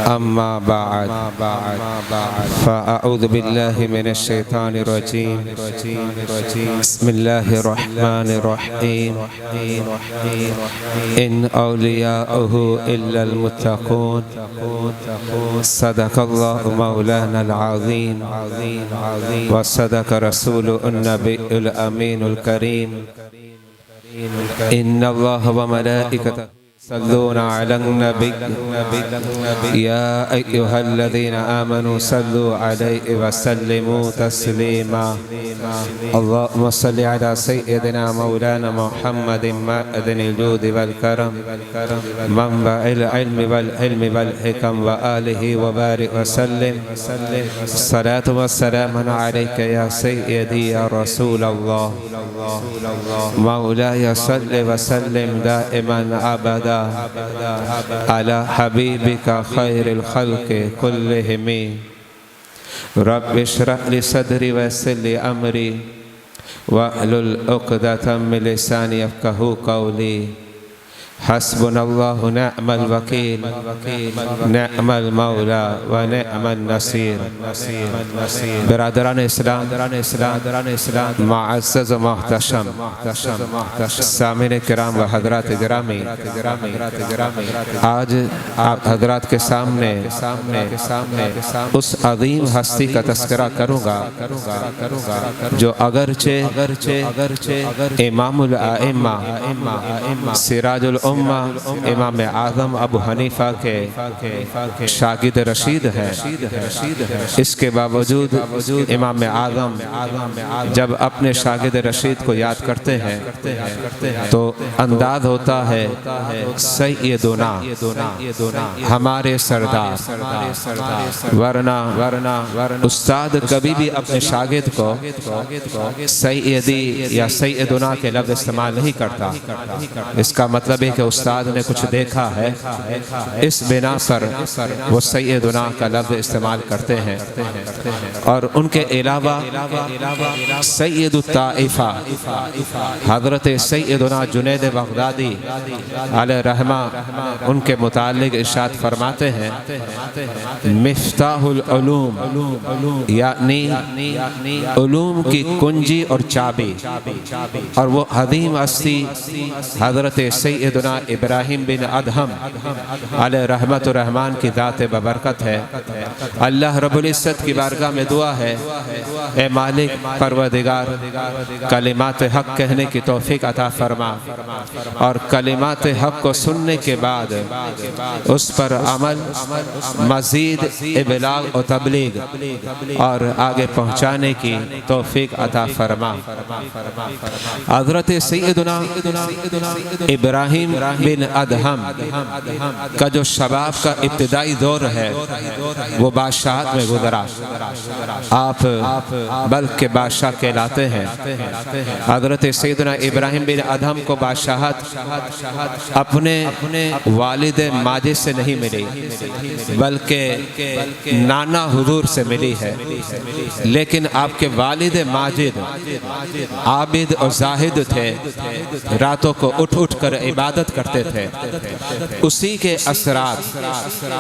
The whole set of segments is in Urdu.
أما بعد فأعوذ بالله من الشيطان الرجيم. بسم الله الرحمن الرحيم. إن أولياؤه إلا المتقون. صدق الله مولانا العظيم وصدق رسول النبي الأمين الكريم. إن الله وملائكته صلون على النبي يا أيها الذين آمنوا صلوا عليه وسلموا تسليما. اللهم صل على سيدنا مولانا محمد معدن الجود والكرم منبع العلم والحلم والحكم وآله وبارك وسلم. الصلاة والسلام عليك يا سيدي يا رسول الله. مولاي صل وسلم دائما أبدا على حبيبك خير الخلق كلهم. رب اشرح لي صدري ويسر لي أمري واحلل عقدة من لساني يفقهوا قولي. حسبنا الله ونعم الوكيل نعم المولى ونعم النصير. برادران اسلام معزز و محتشم سامعین کرام و حضرات گرامی، آج آپ حضرات کے سامنے اس عظیم ہستی کا تذکرہ کروں گا جو اگرچہ امام الائمہ سراج الامہ امام اعظم ابو حنیفہ کے شاگرد رشید ہیں، اس کے باوجود امام اعظم جب اپنے شاگرد رشید کو یاد کرتے ہیں تو انداز ہوتا ہے سیدنا ہمارے سردار. ورنہ استاد کبھی بھی اپنے شاگرد کو سیدی یا سیدنا کے لفظ استعمال نہیں کرتا. اس کا مطلب ہے کہ استاد نے کچھ دیکھا ہے، اس بنا پر وہ سیدنا کا لفظ استعمال کرتے ہیں. اور ان کے علاوہ سید الطائفہ حضرت سیدنا جنید بغدادی علیہ رحمہ ان کے متعلق ارشاد فرماتے ہیں مفتاح العلوم، یعنی علوم کی کنجی اور چابی. اور وہ عظیم ہستی حضرت سیدنا ابراہیم بن ادہم علیہ رحمت الرحمن کی ذات ببرکت ہے. اللہ رب العزت کی بارگاہ میں دعا ہے اے مالک پروردگار کلمات حق کہنے کی توفیق عطا فرما، اور کلمات حق کو سننے کے بعد اس پر عمل، مزید ابلاغ و تبلیغ اور آگے پہنچانے کی توفیق عطا فرما. حضرت سیدنا ابراہیم بن ادہم کا جو شباب کا ابتدائی دور ہے وہ بادشاہت میں گزرا. آپ بلخ کے بادشاہ کہلاتے ہیں. حضرت سیدنا ابراہیم بن ادہم کو بادشاہت اپنے والد ماجد سے نہیں ملی بلکہ نانا حضور سے ملی ہے. لیکن آپ کے والد ماجد عابد اور زاہد تھے، راتوں کو اٹھ کر عبادت کرتے تھے. اسی کے اثرات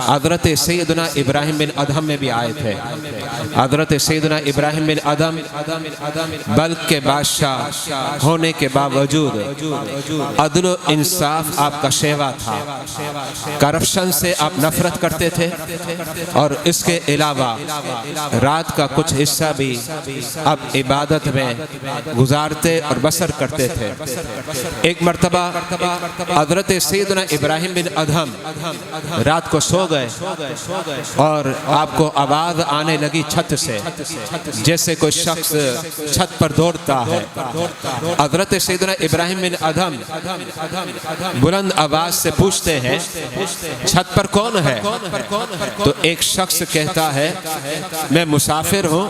حضرت سیدنا ابراہیم بن ادہم میں بھی آئے تھے. حضرت سیدنا ابراہیم بن ادہم بلخ کے بادشاہ ہونے کے باوجود عدل و انصاف آپ کا شیوا تھا. کرپشن سے آپ نفرت کرتے تھے، اور اس کے علاوہ رات کا کچھ حصہ بھی آپ عبادت میں گزارتے اور بسر کرتے تھے. ایک مرتبہ حضرت سیدنا ابراہیم بن ادہم رات کو سو گئے اور آپ کو آواز آنے لگی چھت سے، جیسے کوئی شخص چھت پر دوڑتا ہے. حضرت سیدنا ابراہیم بن ادہم بلند آواز سے پوچھتے ہیں چھت پر کون ہے؟ تو ایک شخص کہتا ہے میں مسافر ہوں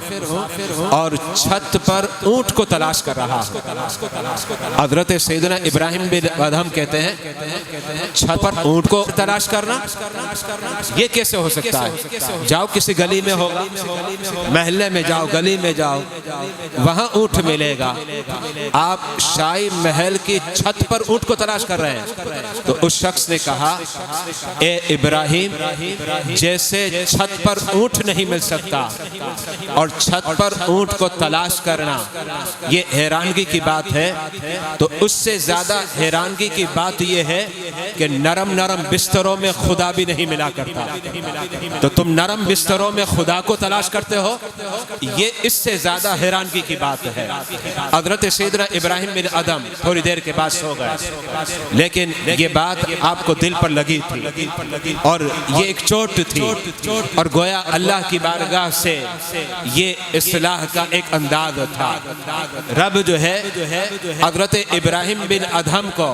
اور چھت پر اونٹ کو تلاش کر رہا ہوں. حضرت سیدنا ابراہیم بن ادہم کہتے ہیں چھت پر اونٹ کو تلاش کرنا، یہ کیسے ہو سکتا ہے؟ جاؤ کسی گلی میں ہوگا، محلے میں جاؤ، گلی میں جاؤ، وہاں اونٹ ملے گا۔ آپ شاہی محل کی چھت پر اونٹ کو تلاش کر رہے ہیں۔ تو اس شخص نے کہا، اے ابراہیم، جیسے چھت پر اونٹ نہیں مل سکتا اور چھت پر اونٹ کو تلاش کرنا یہ حیرانگی کی بات ہے، تو اس سے زیادہ حیرانگی کی بات یہ ہے کہ نرم نرم بستروں میں خدا بھی نہیں ملا کرتا۔ تو تم نرم بستروں میں خدا کو تلاش کرتے ہو، یہ اس سے زیادہ حیرانگی کی بات ہے۔ حضرت سیدنا ابراہیم بن ادھم تھوڑی دیر کے بعد سو گئے، لیکن یہ بات آپ کو دل پر لگی تھی اور یہ ایک چوٹ تھی، اور گویا اللہ کی بارگاہ سے یہ اصلاح کا ایک انداز تھا۔ رب جو ہے حضرت ابراہیم بن ادھم کو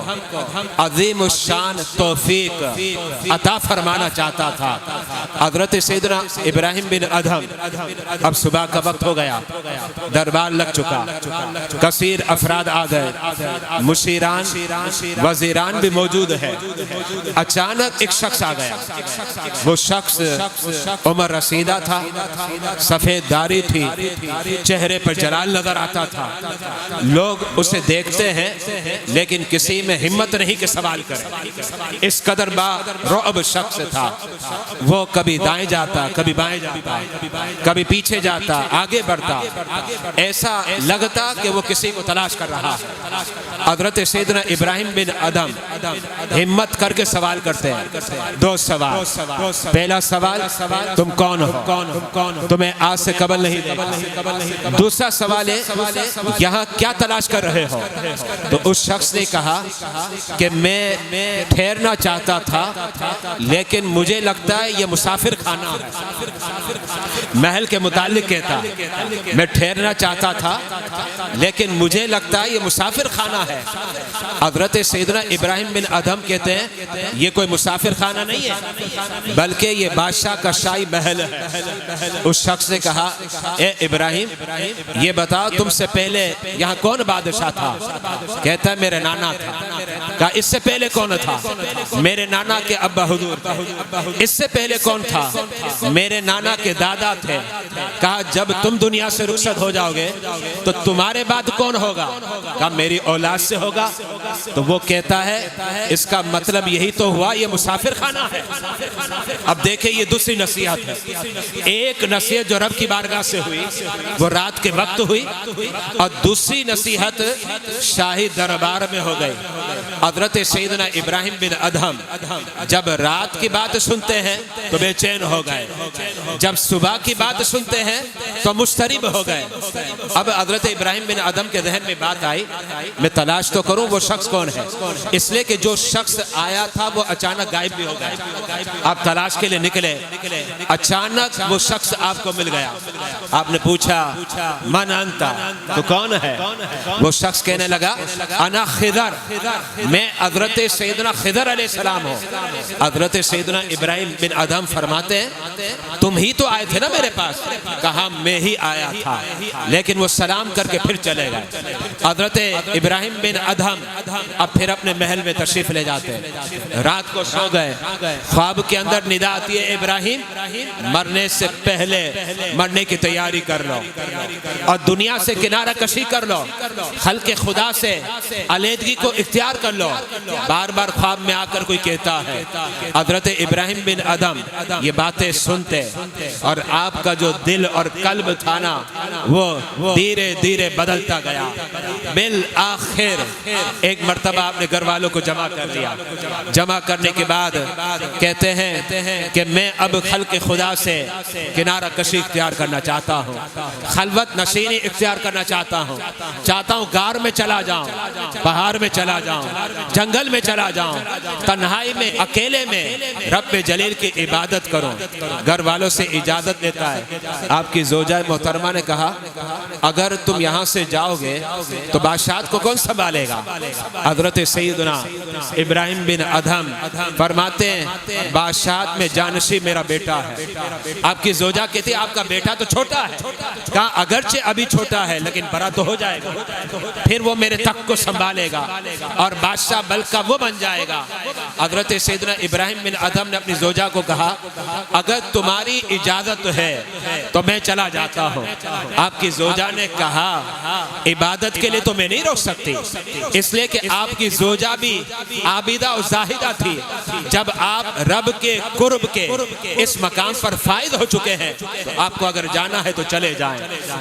عظیم الشان توفیق عطا فرمانا چاہتا تھا۔ حضرت سیدنا ابراہیم بن ادھم، اب صبح کا وقت ہو گیا، دربار لگ چکا، کثیر افراد آ گئے، مشیران وزیران بھی موجود ہے۔ اچانک ایک شخص آ گیا، وہ شخص عمر رسیدہ تھا، سفید داڑھی تھی، چہرے پر جلال نظر آتا تھا۔ لوگ اسے دیکھتے ہیں لیکن کسی میں ہمت نہیں کہ سوال کرے، اس قدر با رعب شخص تھا۔ وہ کبھی دائیں جاتا، کبھی بائیں جاتا، کبھی پیچھے جاتا، آگے بڑھتا، ایسا لگتا کہ وہ کسی کو تلاش کر رہا ہے۔ حضرت سیدنا ابراہیم بن ادھم ہمت کر کے سوال کرتے ہیں، دو سوال۔ پہلا سوال، تم کون ہو؟ تمہیں آج سے قبل نہیں دیکھا۔ دوسرا سوال ہے، یہاں کیا تلاش کر رہے ہو؟ تو اس شخص نے کہا کہ میں ٹھہرنا چاہتا تھا لیکن مجھے لگتا ہے یہ مسافر خانہ ہے۔ محل کے متعلق کہتا، میں ٹھہرنا چاہتا تھا لیکن مجھے لگتا ہے یہ مسافر خانہ ہے۔ حضرت سیدنا ابراہیم بن ادھم کہتے ہیں یہ کوئی مسافر خانہ نہیں ہے بلکہ یہ بادشاہ کا شاہی محل ہے۔ اس شخص نے کہا، اے ابراہیم، یہ بتاؤ تم سے پہلے یہاں کون بادشاہ تھا؟ کہتا ہے میرے نانا تھا۔ کہا اس سے پہلے کون تھا؟ میرے نانا کے ابا حضور تھے۔ اس سے پہلے کون تھا؟ میرے نانا کے دادا تھے۔ کہا جب تم دنیا سے رخصت ہو جاؤ گے تو تمہارے بعد کون ہوگا؟ کہا میری اولاد سے ہوگا۔ تو وہ کہتا ہے اس کا مطلب یہی تو ہوا یہ مسافر خانہ ہے۔ اب دیکھیں یہ دوسری نصیحت ہے۔ ایک نصیحت جو رب کی بارگاہ سے ہوئی وہ رات کے وقت ہوئی، اور دوسری نصیحت شاہی دربار میں ہو گئی۔ حضرت سیدنا ابراہیم بن ادھم جب رات کی بات سنتے ہیں تو بے چین ہو گئے، جب صبح کی بات سنتے ہیں تو مضطرب ہو گئے۔ اب حضرت ابراہیم بن ادھم کے ذہن میں بات آئی، میں تلاش تو کروں وہ شخص کون ہے، اس لیے کہ جو شخص آیا تھا وہ اچانک غائب بھی ہو گیا۔ آپ تلاش کے لیے نکلے، اچانک وہ شخص آپ کو مل گیا۔ آپ نے پوچھا من انت، تو کون ہے؟ وہ شخص کہنے لگا انا خضر، میں حضرت سیدنا خضر علیہ السلام ہوں۔ حضرت سیدنا ابراہیم بن ادھم فرماتے ہیں تم ہی تو آئے تھے نا میرے پاس؟ کہا میں ہی آیا تھا، لیکن وہ سلام کر کے پھر چلے گئے۔ حضرت ابراہیم بن ادھم اب پھر اپنے محل میں تشریف لے جاتے، رات کو سو گئے۔ خواب کے اندر ندا آتی ہے ابراہیم مرنے سے پہلے مرنے کی تیاری کر لو اور دنیا سے کنارہ کشی کر لو، خلق خدا سے علیحدگی کو اختیار کر لو۔ بار بار خواب میں آ کر کوئی کہتا ہے۔ حضرت ابراہیم بن ادھم یہ باتیں سنتے اور آپ کا جو دل اور قلب تھا نا وہ دھیرے دھیرے بدلتا گیا۔ بالآخر ایک مرتبہ آپ نے گھر والوں کو جمع کر لیا۔ جمع کرنے کے بعد کہتے ہیں کہ میں اب خلق خدا سے کنارہ کشی اختیار کرنا چاہتا ہوں، خلوت نشینی اختیار کرنا چاہتا ہوں، چاہتا ہوں غار میں چلا جاؤں، پہاڑ میں چلا جاؤں، جنگل میں چلا جاؤں، تنہائی میں اکیلے میں رب جلیل کی عبادت کروں۔ گھر والوں سے اجازت لیتا ہے۔ آپ کی زوجہ محترمہ نے کہا اگر تم یہاں سے جاؤ گے تو بادشاہت کو کون سنبھالے گا؟ حضرت سیدنا ابراہیم بن ادھم فرماتے ہیں بادشاہت میں جانشی میرا بیٹا ہے۔ آپ کی زوجہ کہتی ہے آپ کا بیٹا تو چھوٹا ہے۔ کہا اگرچہ ابھی چھوٹا ہے لیکن بڑا تو ہو جائے گا، پھر وہ میرے تخت کو سنبھالے گا اور بادشاہ بادشاہ بلخ کا وہ بن جائے گا۔ حضرت سیدنا ابراہیم بن ادھم نے اپنی زوجہ کو کہا اگر تمہاری اجازت ہے تو میں چلا جاتا ہوں۔ آپ کی زوجہ نے کہا عبادت کے لیے تو میں نہیں روک سکتی، اس لیے کہ آپ کی زوجہ بھی عابدہ اور زاہدہ تھی۔ جب آپ رب کے قرب کے اس مقام پر فائد ہو چکے ہیں تو آپ کو اگر جانا ہے تو چلے جائیں۔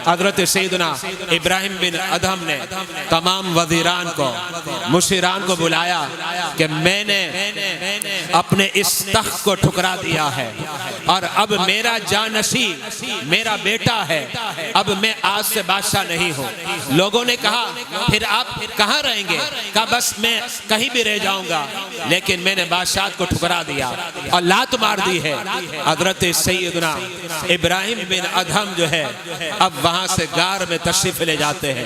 حضرت سیدنا ابراہیم بن ادھم نے تمام وزیران کو مشیران کو بلایا کہ میں نے اپنے اس تخت کو ٹھکرا دیا ہے اور اب میرا جانشی میرا بیٹا ہے، اب میں آج سے بادشاہ نہیں ہوں۔ لوگوں نے کہا پھر آپ کہاں رہیں گے؟ کہا بس میں کہیں بھی رہ جاؤں گا، لیکن میں نے بادشاہت کو ٹھکرا دیا اور لات مار دی ہے۔ حضرت سیدنا ابراہیم بن ادھم جو ہے اب وہاں سے غار میں تشریف لے جاتے ہیں۔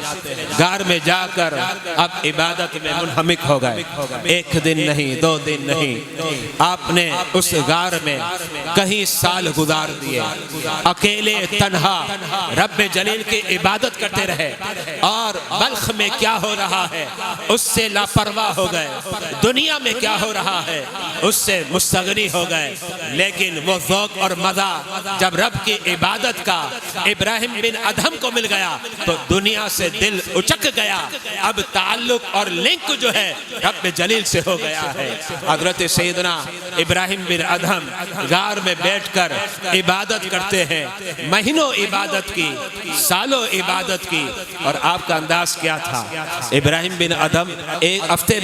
غار میں جا کر اب عبادت میں منہمک ہو گئے۔ ایک دن نہیں، 2 دن نہیں، آپ نے اس غار میں کئی سال گزار دیے، اکیلے تنہا رب جلیل کی عبادت کرتے رہے اور بلخ میں کیا ہو رہا ہے اس سے لاپرواہ ہو گئے، دنیا میں کیا ہو رہا ہے اس سے مستغنی ہو گئے۔ لیکن وہ ذوق اور مزہ جب رب کی عبادت کا ابراہیم بن ادھم کو مل گیا تو دنیا سے دل اچک گیا، اب تعلق اور لنک جو ہے رب جلیل سے ہو گیا ہے۔ حضرت سیدنا ابراہیم بن ادھم غار میں بیٹھ کر عبادت کرتے ہیں، مہینوں عبادت کی، سالوں عبادت کی، اور آپ کا انداز کیا تھا؟ ابراہیم بن ادھم ہفتے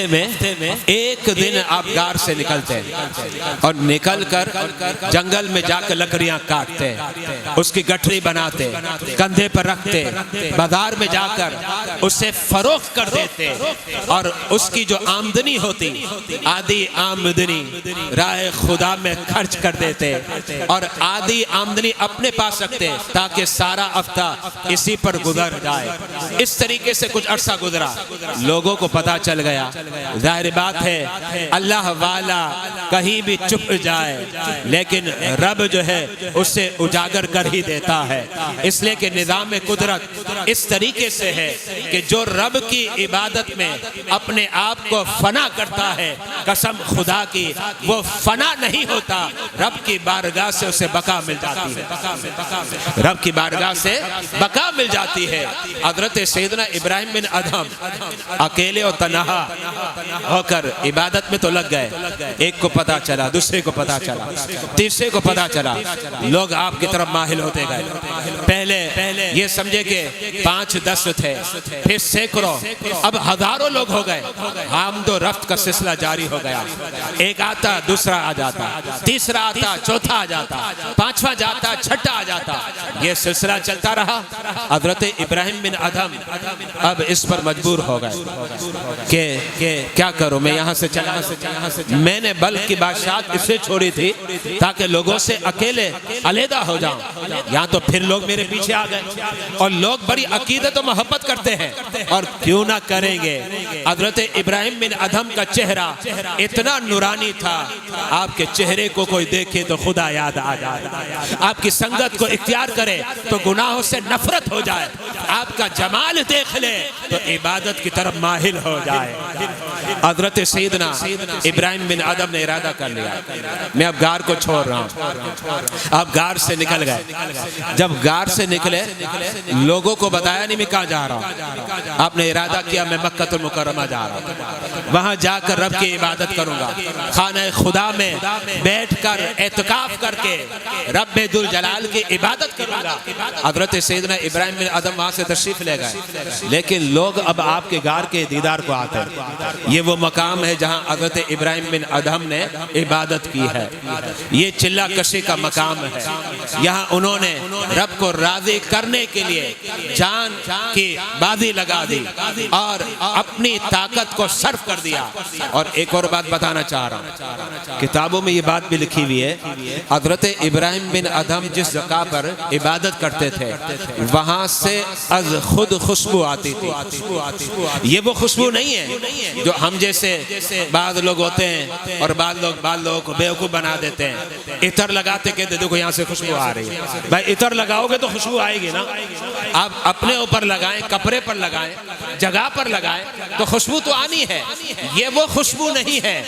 میں ایک دن آپ غار سے نکلتے ہیں اور نکل کر جنگل میں جا کر لکڑیاں کاٹتے، اس کی گٹھری بناتے، کندھے پر رکھتے، بازار میں جا کر اسے فروخت کر دیتے اور اس کی جو آمدنی ہوتی آدھی آمدنی راہ خدا میں خرچ کر دیتے اور آدھی آمدنی اپنے پاس رکھتے تاکہ سارا ہفتہ اسی پر گزر جائے۔ اس طریقے سے کچھ عرصہ گزرا، لوگوں کو پتا چل گیا، ظاہر بات ہے اللہ والا کہیں بھی چھپ جائے لیکن رب جو ہے اسے اجاگر کر ہی دیتا ہے، اس لیے کہ نظام قدرت اس طریقے سے ہے کہ جو رب کی عبادت میں اپنے آپ کو فنا کرتا ہے، قسم خدا کی وہ فنا نہیں ہوتا، رب کی بارگاہ سے اسے بقا مل جاتی ہے، رب کی بارگاہ سے بقا مل جاتی ہے۔ حضرت سیدنا ابراہیم بن ادھم اکیلے اور تنہا ہو کر عبادت میں تو لگ گئے، ایک کو پتا چلا، دوسرے کو پتا چلا، تیسرے کو پتا چلا، لوگ آپ کی طرف ماہل ہوتے گئے۔ پہلے یہ سمجھے کہ 5-10 تھے، پھر سینکڑوں، اب ہزاروں لوگ ہو گئے، حمد و رفت کا سلسلہ جاری ہو گیا، ایک آتا دوسرا آ جاتا، تیسرا آتا چوتھا آ جاتا، 5واں جاتا چھٹا آ جاتا، یہ سلسلہ چلتا رہا۔ حضرت ابراہیم بن ادھم اب اس پر مجبور ہو گئے کہ کیا کروں، میں یہاں سے چلا، میں نے بلخ کی بادشاہت اس سے چھوڑی تھی تاکہ لوگوں سے اکیلے علیحدہ ہو جاؤں، یہاں تو پھر لوگ میرے پیچھے آ گئے اور لوگ بڑی عقیدت و محبت کرتے ہیں اور کیوں نہ کریں گے۔ حضرت ابراہیم بن ادھم کا چہرہ اتنا نورانی تھا، آپ کے چہرے کو کوئی دیکھے تو خدا یاد آ جائے، آپ کی سنگت کو اختیار کرے تو گناہوں سے نفرت ہو جائے، آپ کا جمال دیکھ لے تو عبادت کی طرف ماہل ہو جائے۔ حضرت سیدنا ابراہیم بن ادھم نے ارادہ کر لیا میں اب غار کو چھوڑ رہا ہوں، اب غار سے نکل گئے۔ جب غار سے نکلے لوگوں کو بتایا نہیں میں کہاں جا رہا ہوں، آپ نے ارادہ کیا میں مکہ المکرمہ جا رہا ہوں، وہاں جا کر رب کی عبادت کروں گا، خانہ خدا میں بیٹھ کر اعتکاف کر کے رب ذوالجلال کی عبادت کروں گا۔ حضرت سیدنا ابراہیم بن ادھم وہاں سے تشریف لے گئے، لیکن لوگ اب آپ کے غار کے دیدار کو آتے ہیں۔ یہ وہ مقام ہے جہاں حضرت ابراہیم بن ادھم نے عبادت کی ہے، یہ چلہ کشی کا مقام ہے، یہاں انہوں نے رب کو راضی کرنے کے لیے جان کی بازی لگا دی اور اپنی طاقت کو صرف کر دیا۔ اور ایک اور بات بتانا چاہ رہا ہوں، کتابوں میں یہ بات بھی لکھی ہوئی ہے، حضرت ابراہیم بن ادھم جس جگہ پر عبادت کرتے تھے وہاں سے از خود خوشبو آتی تھی۔ یہ وہ خوشبو نہیں ہے جو ہم جیسے بعض لوگ ہوتے ہیں اور بعض لوگوں کو بیوقوف بنا دیتے ہیں، عطر لگاتے کہتے دیکھو یہاں سے خوشبو آ رہی ہے۔ بھائی عطر لگاؤ گے تو خوشبو آئے گی نا، آپ اپنے اوپر لگائیں، کپڑے پر لگائیں، جگہ پر لگائیں تو خوشبو تو آنی ہے۔ یہ وہ خوشبو نہیں ہے،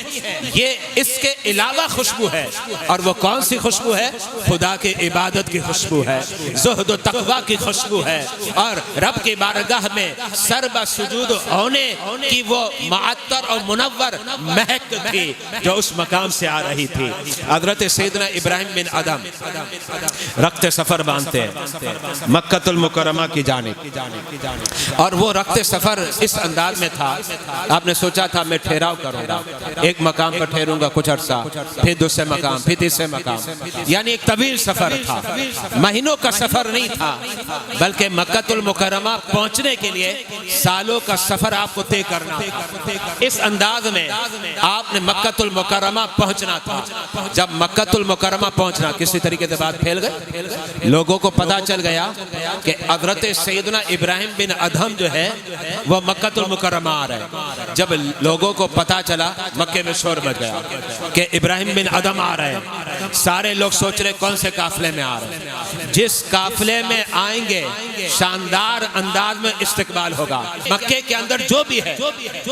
یہ اس کے علاوہ خوشبو ہے، اور وہ کون سی خوشبو ہے؟ خدا کی عبادت کی خوشبو ہے، زہد و تقوی کی خوشبو ہے، اور رب کی بارگاہ میں سر بہ سجود ہونے کی وہ معطر اور منور مہک تھی جو اس مقام سے آ رہی تھی۔ حضرت سیدنا ابراہیم بن ادم رخت سفر باندھتے ہیں مکہ المکرمہ کی جانب، اور وہ رخت سفر اس انداز میں تھا، آپ نے سوچا تھا میں ٹھہراؤ کروں گا، ایک مقام پر ٹھہروں گا کچھ عرصہ، پھر دوسرے مقام، پھر تیسرے مقام، یعنی ایک طویل سفر تھا، مہینوں کا سفر نہیں تھا، بلکہ مکہ المکرمہ پہنچنے کے لیے سالوں کا سفر آپ کو طے کرنا تھا۔ اس انداز میں آپ نے مکہ المکرمہ پہنچنا تھا۔ جب مکہ المکرمہ پہنچنا، کسی طریقے سے بات پھیل گئی، لوگوں کو پتا چل گیا کہ حضرت سیدنا ابراہیم بن ادھم جو ہے وہ مکہ المکرمہ آ رہے ہیں۔ جب لوگوں کو پتا چلا، مکے میں شور مچ گیا کہ ابراہیم بن ادھم آ رہے ہیں۔ سارے لوگ سوچ رہے کون سے قافلے میں آ رہے ہیں، جس قافلے میں آئیں گے شاندار انداز میں استقبال ہوگا۔ مکے کے اندر جو بھی ہے،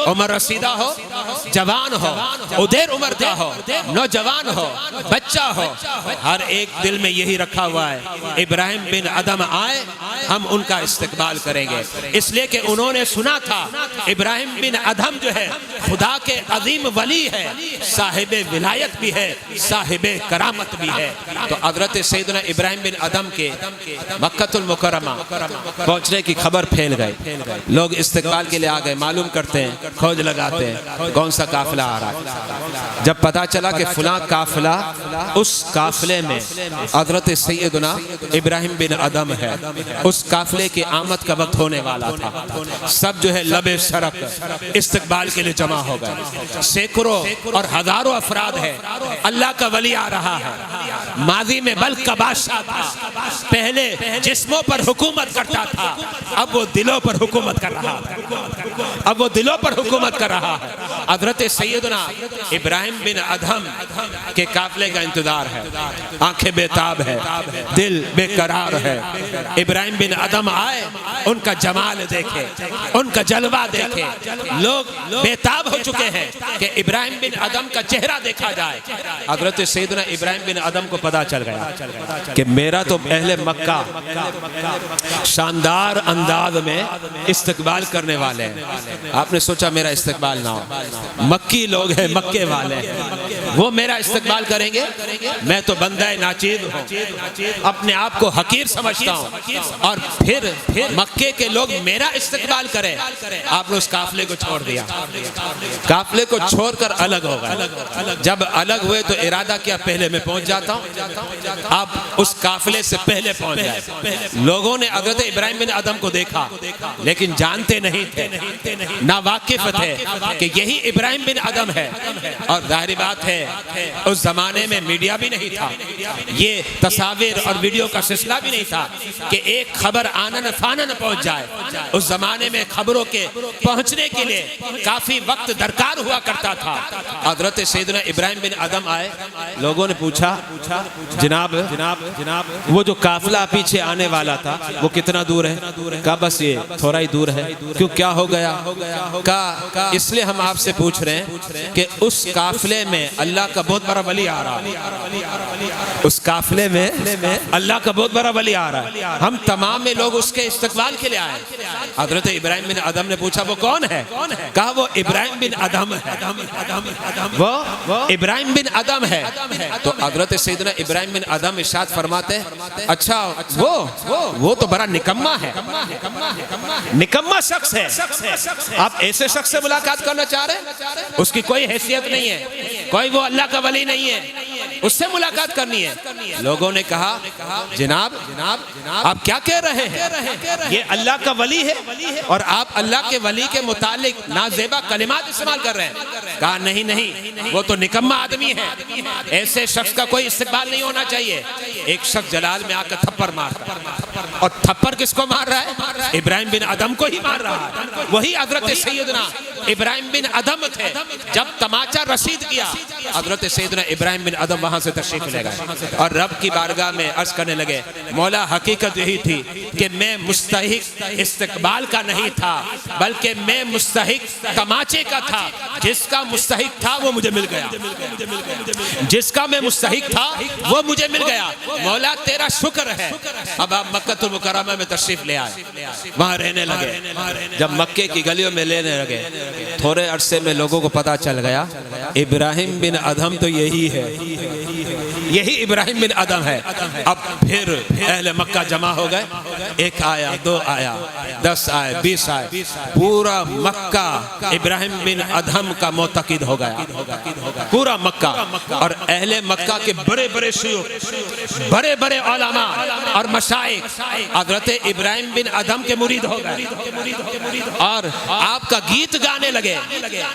عمر رسیدہ ہو، جوان ہو، ادھیر عمر دا ہو، نوجوان ہو، بچہ ہو، ہر ایک دل میں یہی رکھا ہوا ہے، ابراہیم بن ادم آئے ہم ان کا استقبال کریں گے، اس لیے کہ انہوں نے سنا تھا ابراہیم بن ادم جو ہے خدا کے عظیم ولی ہے، صاحب ولایت بھی ہے، صاحب کرامت بھی ہے۔ تو حضرت سیدنا ابراہیم بن ادم کے مکہ المکرمہ پہنچنے کی خبر پھیل گئی، لوگ استقبال کے لیے آ گئے، معلوم کرتے ہیں، کھوج لگاتے ہیں کون سا قافلہ آ رہا ہے۔ جب پتا چلا کہ فلاں قافلہ، اس قافلے میں حضرت سیدنا ابراہیم بن ادم ہے، اس قافلے کی آمد کا وقت ہونے والا تھا، سب جو ہے لب شرق استقبال کے لیے جمع ہو گئے، سینکڑوں اور ہزاروں افراد ہے، اللہ کا ولی آ رہا ہے۔ ماضی میں ملک کا بادشاہ تھا، پہلے جسموں پر حکومت کرتا تھا، اب وہ دلوں پر حکومت کر رہا ہے، اب وہ دلوں پر حکومت کر رہا ہے۔ حضرت سیدنا ابراہیم بن ادھم کے قافلے کا انتظار ہے، آنکھیں بے تاب ہے، دل بے قرار ہے۔ ابراہیم بن ادھم آئے، ان کا جمال دیکھے، ان کا جلوہ دیکھے، لوگ بے تاب ہو چکے ہیں کہ ابراہیم بن ادھم کا چہرہ دیکھا جائے۔ حضرت سیدنا ابراہیم بن ادھم کو پتا چل گیا کہ میرا تو اہل مکہ شاندار انداز میں استقبال کرنے والے ہیں۔ آپ نے سوچا میرا استقبال نہ ہو، مکی لوگ ہیں، مکے والے ہیں، وہ میرا استقبال کریں گے؟ میں تو بندہ ناچیز ہوں، اپنے آپ کو حقیر سمجھتا ہوں، اور پھر مکے کے لوگ میرا استقبال کریں۔ آپ نے اس قافلے کو چھوڑ دیا، قافلے کو چھوڑ کر الگ ہو گئے۔ جب الگ ہوئے تو ارادہ کیا پہلے میں پہنچ جاتا ہوں، آپ اس قافلے سے پہلے پہنچ گئے۔ لوگوں نے حضرت ابراہیم بن ادم کو دیکھا لیکن جانتے نہیں تھے، ناواقف تھے کہ یہی ابراہیم بن ادم ہے، اور ظاہری بات ہے اس زمانے میں میڈیا بھی نہیں تھا، یہ تصاویر اور ویڈیو کا سلسلہ بھی نہیں تھا کہ ایک خبر آنن فانن پہنچ جائے۔ اس زمانے میں خبروں کے پہنچنے کے لیے کافی وقت درکار ہوا کرتا تھا۔ حضرت سیدنا ابراہیم بن ادم آئے، لوگوں نے پوچھا جناب وہ جو قافلہ پیچھے آنے والا تھا وہ کتنا دور ہے؟ کہا بس یہ تھوڑا ہی دور ہے۔ کیوں، کیا ہو گیا؟ کہا اس لیے ہم آپ سے پوچھ رہے ہیں کہ اس قافلے میں اللہ کا بہت بڑا ولی آ رہا ہے، اس قافلے میں اللہ کا بہت بڑا ولی آ رہا ہے، ہم تمام لوگ اس کے استقبال کے لیے آئے۔ حضرت ابراہیم بن ادم نے پوچھا وہ کون ہے؟ کہا وہ ابراہیم بن ادم ہے، وہ ابراہیم بن ادم ہے۔ تو حضرت سیدنا ابراہیم بن ادم ارشاد فرماتے ہیں اچھا وہ تو بڑا نکما ہے، نکما شخص ہے، آپ ایسے شخص سے ملاقات کرنا چاہ رہے ہیں؟ اس کی کوئی حیثیت نہیں ہے، کوئی وہ اللہ کا ولی نہیں ہے، اس سے ملاقات کرنی ہے۔ لوگوں نے کہا جناب آپ کیا کہہ رہے ہیں؟ یہ اللہ کا ولی ہے اور آپ اللہ کے ولی کے متعلق نازیبا کلمات استعمال کر رہے ہیں۔ کہا نہیں، وہ تو نکما آدمی ہے، ایسے شخص کا کوئی استقبال نہیں ہونا چاہیے۔ ایک شخص جلال میں آ کر تھپڑ مارتا ہے، اور تھپڑ کس کو مار رہا ہے؟ ابراہیم بن ادم کو ہی مار رہا ہے، وہی حضرت سیدنا ابراہیم بن ادھم تھے، جب تماچا رسید کیا حضرت سیدنا ابراہیم بن ادھم وہاں سے تشریف لے گئے اور رب کی بارگاہ میں عرض کرنے لگے، مولا حقیقت یہی تھی کہ میں مستحق استقبال کا نہیں تھا، بلکہ میں مستحق تماچے کا تھا۔ جس کا مستحق تھا وہ مجھے مل گیا، جس کا میں مستحق تھا وہ مجھے مل گیا، مولا تیرا شکر ہے۔ اب آپ مکہ المکرمہ میں تشریف لے آئے، وہاں رہنے لگے۔ جب مکے کی گلیوں میں لینے لگے، تھوڑے عرصے میں لوگوں کو پتا چل گیا ابراہیم بن ادھم تو یہی ہے، یہی ابراہیم بن ادھم ہے۔ اب پھر اہل مکہ جمع ہو گئے، 1 آیا، 2 آیا، 10 آئے، 20 آئے، پورا مکہ ابراہیم بن ادھم کا معتقد ہو گیا، پورا مکہ۔ اور اہل مکہ کے بڑے بڑے شیوخ، بڑے بڑے علماء اور مشائخ حضرت ابراہیم بن ادھم کے مرید ہو گئے اور آپ کا گیت گانے لگے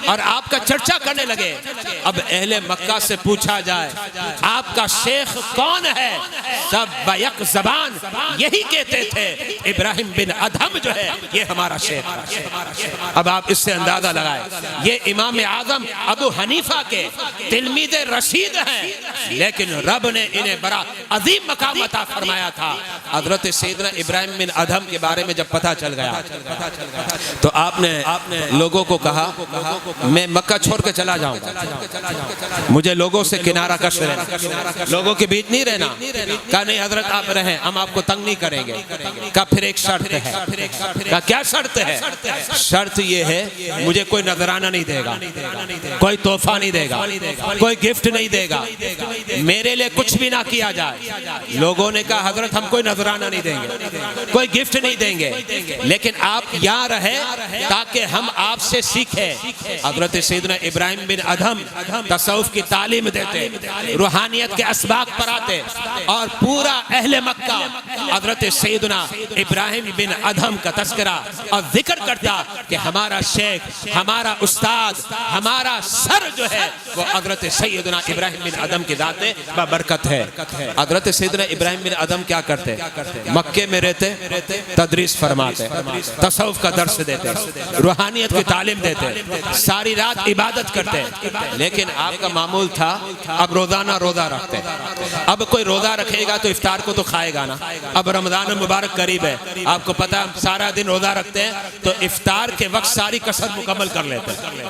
اور آپ کا چرچا کرنے لگے۔ اب اہل مکہ سے پوچھا جائے آپ کا شیخ کون ہے، سب بیک زبان یہی کہتے تھے ابراہیم بن ادھم جو ہے یہ ہمارا شیخ ہے۔ اب آپ اس سے اندازہ لگائے، یہ امام اعظم ابو حنیفہ کے تلمید رشید ہیں، لیکن رب نے انہیں بڑا عظیم مقام عطا فرمایا تھا۔ حضرت سیدنا ابراہیم بن ادھم کے بارے میں جب پتہ چل گیا تو آپ نے لوگوں کو کہا میں مکہ چھوڑ کے چلا جاؤں گا، مجھے لوگوں سے کنارہ کش رہنا، لوگوں کے بیچ نہیں رہنا۔ کہا نہیں حضرت آپ رہیں، ہم آپ کو تنگ نہیں کریں گے۔ کہا پھر ایک شرط ہے۔ کہا کیا شرط ہے؟ شرط یہ ہے مجھے کوئی نذرانہ نہیں دے گا، کوئی تحفہ نہیں دے گا، کوئی گفٹ نہیں دے گا، میرے لئے کچھ بھی نہ کیا جائے۔ لوگوں نے کہا حضرت ہم کوئی نذرانہ نہیں دیں گے، کوئی گفٹ نہیں دیں گے، لیکن آپ یہاں رہے تاکہ ہم آپ سے سیکھیں۔ حضرت سیدنا ابراہیم بن ادھم تصوف کی تعلیم دیتے، روحانیت کے اسباق پر آتے، اور پورا اہل مکہ حضرت سیدنا ابراہیم بن ادھم کا تذکرہ اور ذکر کرتا کہ ہمارا شیخ، ہمارا استاد، ہمارا سر جو ہے وہ حضرت سیدنا ابراہیم بن ادھم کی ذات بابرکت ہے۔ حضرت سیدنا ابراہیم بن ادھم کیا کرتے؟ مکے میں رہتے، تدریس فرماتے، تصوف کا درس دیتے، روحانیت کی تعلیم دیتے، ساری رات عبادت کرتے، لیکن آپ کا معمول تھا اب روزانہ روزہ رکھتے۔ اب کوئی روزہ رکھے گا تو افطار کو تو کھائے گا نا۔ اب رمضان مبارک قریب ہے، آپ کو پتا سارا دن روزہ رکھتے ہیں تو افطار کے وقت ساری کسر مکمل کر لیتے ہیں۔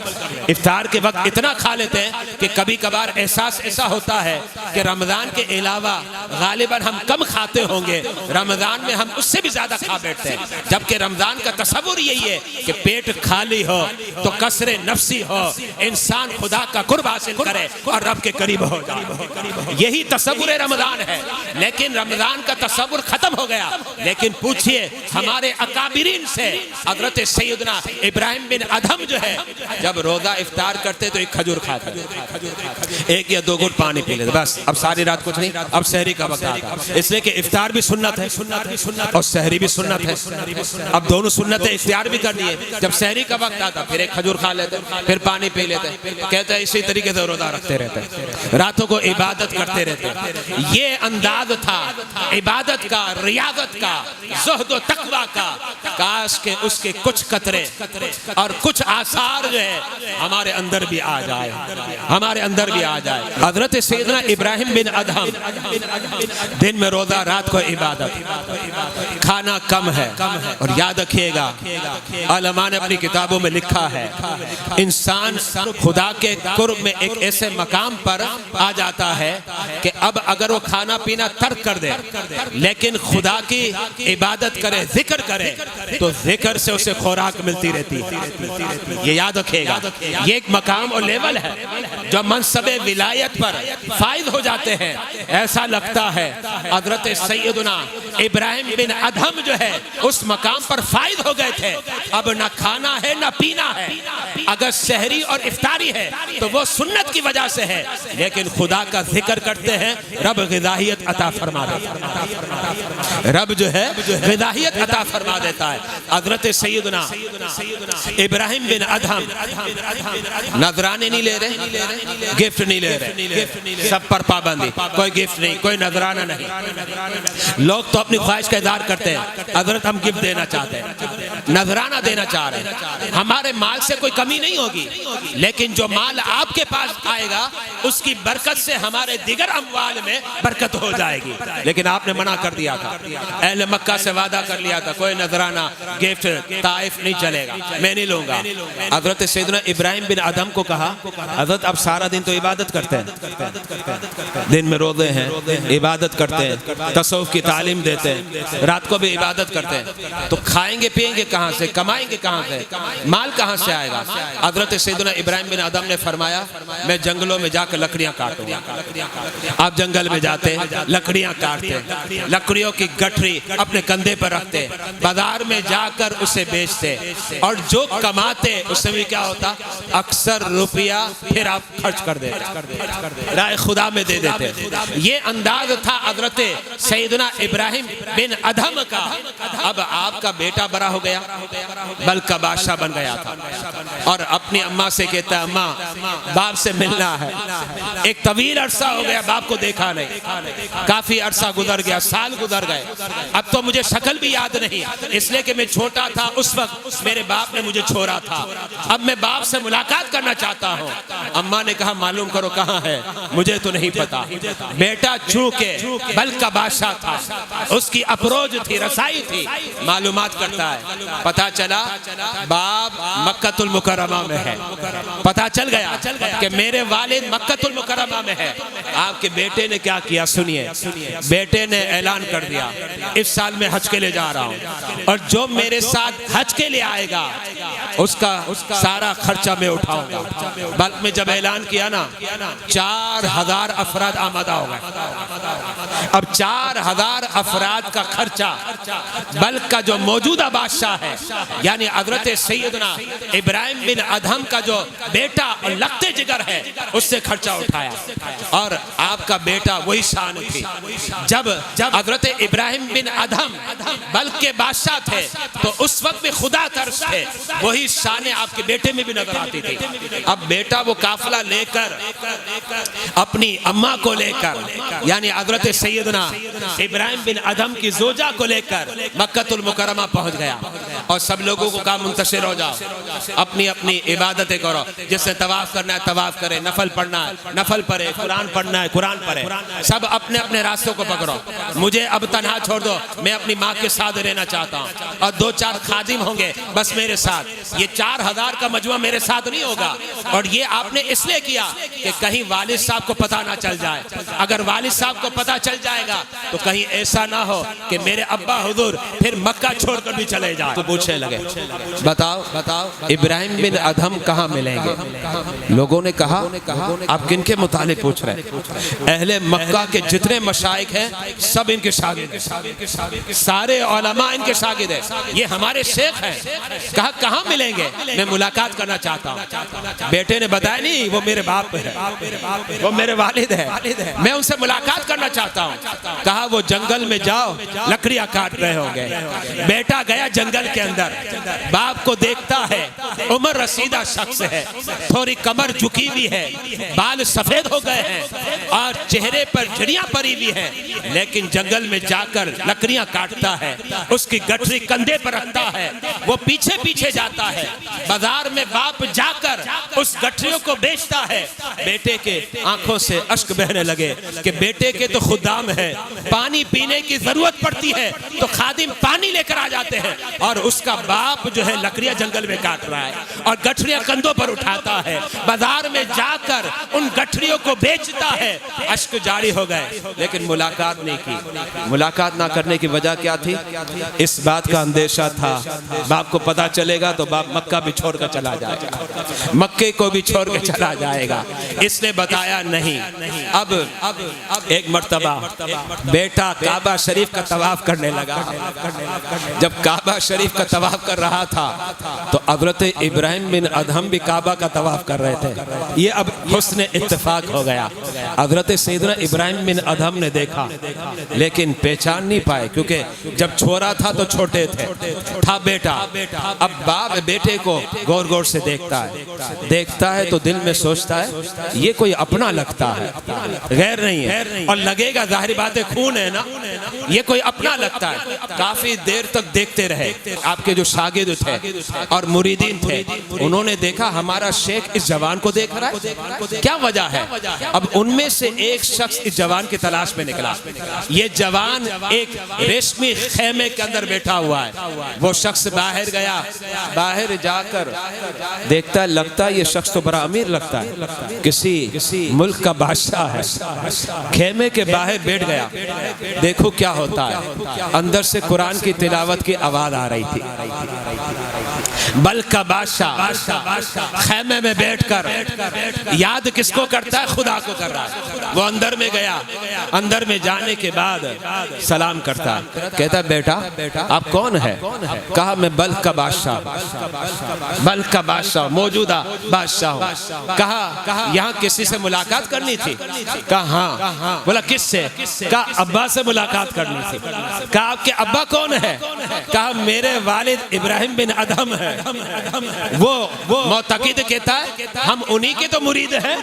افطار کے وقت اتنا کھا لیتے ہیں کہ کبھی کبھار احساس ایسا ہوتا ہے کہ رمضان کے علاوہ غالباً ہم کم کھاتے ہوں گے، رمضان میں ہم اس سے بھی زیادہ کھا بیٹھتے ہیں، جبکہ رمضان کا تصور یہی ہے کہ پیٹ خالی ہو تو کسر نفسی ہو، انسان خدا کا قرب حاصل کرے اور رب کے قریب ہو جائے۔ یہی تصور رمضان ہے، لیکن رمضان کا تصور ختم ہو گیا۔ لیکن پوچھئے ہمارے اکابرین سے، حضرت سیدنا ابراہیم بن ادھم جو ہے جب روزہ افطار کرتے تو ایک کھجور کھاتے، 1 یا 2 گھونٹ پانی پی لیتے، بس اب ساری رات کچھ نہیں۔ اب سحری کا وقت آتا، اس لیے کہ افطار بھی سنت ہے اور سحری بھی سنت ہے، اب دونوں سنتیں اختیار بھی کر لیے۔ جب سحری کا وقت آتا پھر ایک کھجور کھا لیتے، پھر پانی پی لیتے، کہتے ہیں اسی طریقے سے روزہ رکھتے رہتے، راتوں کو عبادت کرتے رہتے۔ یہ انداز تھا عبادت کا، ریاضت کا، زہد و تقوی کا۔ کاش کہ اس کے کچھ قطرے اور کچھ آثار جو ہے ہمارے اندر بھی آ جائے، ہمارے اندر بھی آ جائے۔ حضرت سیدنا ابراہیم بن ادھم دن میں روزہ، رات کو عبادت، کھانا کم ہے۔ اور یاد رکھیے گا علماء نے اپنی کتابوں میں لکھا ہے انسان خدا کے قرب میں ایک ایسے مقام پر آ جاتا ہے کہ اب اگر وہ کھانا پینا ترک کر دے لیکن خدا کی عبادت کرے، ذکر کرے، تو ذکر سے اسے خوراک ملتی رہتی ہے۔ یہ یاد رکھیے گا، یہ ایک مقام اور لیول ہے جو منصب ولایت پر فائز ہو جاتے ہیں۔ ایسا لگتا ہے حضرت سیدنا ابراہیم بن ادھم جو ہے اس مقام پر فائز ہو گئے تھے، اب نہ کھانا ہے نہ پینا ہے۔ اگر سحری اور افطاری ہے تو وہ سنت کی وجہ سے ہے، لیکن خدا کا ذکر ذکر کرتے ہیں رب غذائیت عطا فرما دیتا ہے، رب جو ہے غذائیت عطا فرما دیتا ہے۔ حضرت سیدنا ابراہیم بن ادہم نذرانے نہیں لے رہے، گفٹ نہیں لے رہے، سب پر پابندی، کوئی گفٹ نہیں، کوئی نذرانہ نہیں۔ لوگ تو اپنی خواہش کا اظہار کرتے ہیں، حضرت ہم گفٹ دینا چاہتے ہیں، نذرانہ دینا چاہ رہے ہیں، ہمارے مال سے کوئی کمی نہیں ہوگی، لیکن جو مال آپ کے پاس آئے گا اس کی برکت سے ہمارے دیگر اموال میں برکت ہو جائے گی۔ لیکن آپ نے منع کر دیا تھا، اہل مکہ سے وعدہ کر لیا تھا کوئی نذرانہ گفٹ طائف نہیں چلے گا، میں نہیں لوں گا۔ حضرت سیدنا ابراہیم بن ادہم کو کہا حضرت اب سارا دن تو عبادت کرتے ہیں، دن میں روزے ہیں، عبادت کرتے ہیں، تصوف کی تعلیم دیتے ہیں، رات کو بھی عبادت کرتے ہیں، تو کھائیں گے پیئیں گے کہاں سے، کمائیں گے کہاں سے، مال کہاں سے آئے گا؟ حضرت سیدنا ابراہیم بن ادہم نے فرمایا میں جنگلوں میں جا کر لکڑیاں کاٹوں گا۔ آپ جنگل میں جاتے لکڑیاں کاٹتے، لکڑیوں کی گٹھری اپنے کندھے پر رکھتے، بازار میں جا کر اسے بیچتے، اور جو کماتے اس سے بھی کیا ہوتا اکثر روپیہ پھر آپ خرچ کر دیتے، رائے خدا میں دے دیتے۔ یہ انداز تھا حضرت سیدنا ابراہیم بن ادہم کا۔ اب آپ کا بیٹا بڑا ہو گیا، ملک کا بادشاہ بن گیا تھا، اور اپنی اماں سے کہتا ہے اماں باپ سے ملنا ہے۔ ایک طویل عرصہ ہو گیا باپ کو دیکھا نہیں، کافی عرصہ گزر گیا، سال گزر گئے، اب تو مجھے شکل بھی یاد نہیں، اس لیے کہ میں چھوٹا تھا اس وقت میرے باپ نے مجھے چھوڑا تھا، اب میں باپ سے ملاقات کرنا چاہتا ہوں۔ اماں نے کہا معلوم کرو کہاں ہے، مجھے تو نہیں پتا۔ بیٹا چونکہ ملک کا بادشاہ تھا، اس کی اپروچ تھی، رسائی تھی، معلومات کرتا ہے، پتا چلا باپ مکہ المکرمہ میں ہے، پتا چل گیا کہ میرے والد مکہ المکرمہ میں ہے۔ آپ کے بیٹے نے کیا کیا سنیے، بیٹے نے اعلان کر دیا اس سال میں حج کے لیے جا رہا ہوں، اور جو میرے ساتھ حج کے لیے آئے گا اس کا سارا خرچہ میں اٹھاؤں گا۔ بلکہ میں جب اعلان کیا نا 4000 افراد آمدہ ہو گئے۔ اب 4000 افراد کا خرچہ بلک کا جو موجودہ بادشاہ ہے یعنی حضرت سیدنا ابراہیم بن ادہم کا جو بیٹا اور لگتے جگر ہے اس سے خرچہ اٹھایا، اور آپ کا بیٹا وہی شان تھی۔ جب حضرت ابراہیم بن ادہم بلک کے بادشاہ تھے تو اس وقت بھی خدا ترس تھے، وہی شان آپ کے بیٹے میں بھی نظر آتی تھی۔ اب بیٹا وہ قافلہ لے کر اپنی اماں کو لے کر یعنی حضرت سیدنا ابراہیم بن ادہم کی زوجہ کو لے کر مکہ المکرمہ پہنچ گیا، اور سب لوگوں کو کہا منتشر ہو جاؤ، اپنی اپنی عبادتیں کرو، جس سے طواف کرنا ہے طواف کرے، نفل پڑھنا ہے نفل پڑھے، قرآن پڑھنا ہے قرآن پڑھے، سب اپنے اپنے راستوں کو پکڑو، مجھے اب تنہا چھوڑ دو، میں اپنی ماں کے ساتھ رہنا چاہتا ہوں، اور 2-4 خادم ہوں گے بس میرے ساتھ، یہ 4000 کا مجموعہ میرے ساتھ نہیں ہوگا۔ اور یہ آپ نے اس لیے کیا کہ کہیں والد صاحب کو پتہ نہ چل جائے، اگر والد صاحب کو پتہ چل جائے گا تو کہیں ایسا نہ ہو کہ میرے ابا حضور پھر مکہ چھوڑ کر بھی چلے جائیں۔ تو پوچھنے لگے بتاؤ ابراہیم بن ادہم کہاں ملیں گے؟ لوگوں نے کہا آپ کن کے متعلق پوچھ رہے ہیں؟ اہل مکہ کے جتنے مشائخ ہیں سب ان کے شاگرد ہیں، سارے علماء ان کے شاگرد ہیں، یہ ہمارے شیخ ہیں۔ کہا کہاں ملیں گے؟ میں ملاقات کرنا چاہتا ہوں۔ بیٹے نے بتایا نہیں وہ میرے باپ ہے، وہ میرے والد ہے، میں ان سے ملاقات کرنا چاہتا ہوں۔ کہا وہ جنگل میں جاؤ، لکڑیاں کاٹ رہے ہوں گے۔ بیٹا گیا جنگل کے اندر، باپ کو دیکھتا ہے، عمر رسیدہ شخص ہے، تھوڑی کمر جھکی ہوئی ہے، بال سفید ہو گئے ہیں، اور چہرے پر جھڑیاں پڑی ہوئی ہیں، لیکن جنگل میں جا کر لکڑیاں کاٹتا ہے، اس کی گٹھری کندھے پر رکھتا ہے، وہ پیچھے پیچھے جاتا ہے، بازار میں باپ جا کر اس گٹھریوں کو بیچتا ہے۔ بیٹے کے آنکھوں سے اشک بہنے لگے کہ بیٹے کے تو خدام ہے، پانی پینے کی ضرورت پڑتی ہے تو خادم پانی لے کر آ جاتے ہیں، اور اس کا باپ جو ہے لکڑیاں جنگل میں کاٹ رہا ہے اور گٹھریاں کندھوں پر اٹھاتا ہے، بازار میں جا کر ان گٹھریوں کو بیچتا ہے۔ اشک جاری ہو گئے لیکن ملاقات نہیں کی۔ ملاقات نہ کرنے کی وجہ کیا تھی؟ اس بات کا اندیشہ تھا باپ کو پتا چلے گا تو باپ مکہ بھی چھوڑ کر چلا جائے گا، مکے کو بھی چھوڑ کر چلا جائے گا، اس نے بتایا نہیں۔ اب ایک مرتبہ بیٹا کعبہ شریف کا طواف کرنے لگا، جب کعبہ شریف کا طواف کر رہا تھا تو حضرت ابراہیم بن ادہم بھی کعبہ کا طواف کر رہے تھے۔ یہ اب حسن اتفاق ہو گیا، حضرت سیدنا ابراہیم بن ادھم نے دیکھا لیکن پہچان نہیں پائے، کیونکہ جب چھوڑا تھا تو چھوٹے تھے، تھا بیٹا۔ اب باپ بیٹے کو غور غور سے دیکھتا ہے تو دل میں سوچتا ہے یہ کوئی اپنا لگتا ہے، غیر نہیں ہے، اور لگے گا، ظاہر بات ہے خون ہے نا، یہ کوئی اپنا لگتا ہے۔ کافی دیر تک دیکھتے رہے، آپ کے جو شاگرد تھے اور مریدین تھے انہوں نے دیکھا ہمارا شیخ اس جوان کو دیکھ رہا ہے، کیا وجہ ہے؟ اب ان میں سے ایک شخص اس جوان کی تلاش میں نکلا۔ یہ جوان ایک ریشمی خیمے کے اندر بیٹھا ہوا ہے۔ وہ شخص باہر گیا، باہر جا کر دیکھتا ہے، لگتا ہے یہ شخص تو بڑا امیر لگتا ہے، کسی ملک کا بادشاہ ہے۔ خیمے کے باہر بیٹھ گیا، دیکھو کیا ہوتا ہے۔ اندر سے قرآن کی تلاوت کی آواز آ رہی تھی۔ بل کا بادشاہ خیمے میں بیٹھ کر یاد کس کو کرتا ہے؟ خدا کو کر رہا ہے۔ وہ اندر میں گیا، اندر میں جانے کے بعد سلام کرتا ہے، کہتا ہے بیٹا آپ کون ہے؟ کہا میں بلخ کا بادشاہ، بلخ کا بادشاہ، موجودہ بادشاہ ہوں۔ کہا یہاں کسی سے ملاقات کرنی تھی؟ کہا ہاں۔ بولا کس سے؟ کہا ابا سے ملاقات کرنی تھی۔ کہا آپ کے ابا کون ہے؟ کہا میرے والد ابراہیم بن ادھم ہے۔ وہ معتقد کہتا ہے ہم انہی کے تو مرید ہیں،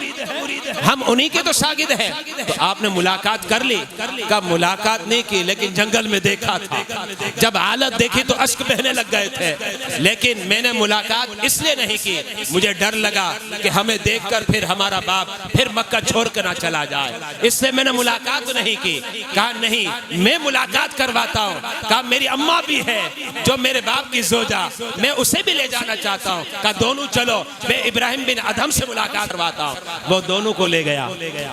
ہم انہی کے تو شاگرد ہیں۔ تو آپ نے ملاقات کر لی؟ کہا ملاقات نہیں کی، لیکن جنگل میں دیکھا تھا، جب حالت دیکھی تو اشک بہنے لگ گئے تھے، لیکن میں نے ملاقات اس لیے نہیں کی، مجھے ڈر لگا کہ ہمیں دیکھ کر پھر ہمارا باپ پھر مکہ چھوڑ کر نہ چلا جائے، اس لیے میں نے ملاقات نہیں کی۔ کہا نہیں میں ملاقات کرواتا ہوں۔ کہا میری اماں بھی ہے جو میرے باپ کی زوجہ، میں اسے بھی لے جانا چاہتا ہوں۔ کہا دونوں چلو، میں ابراہیم بن ادھم سے ملاقات کرواتا ہوں۔ وہ دونوں کو لے گیا۔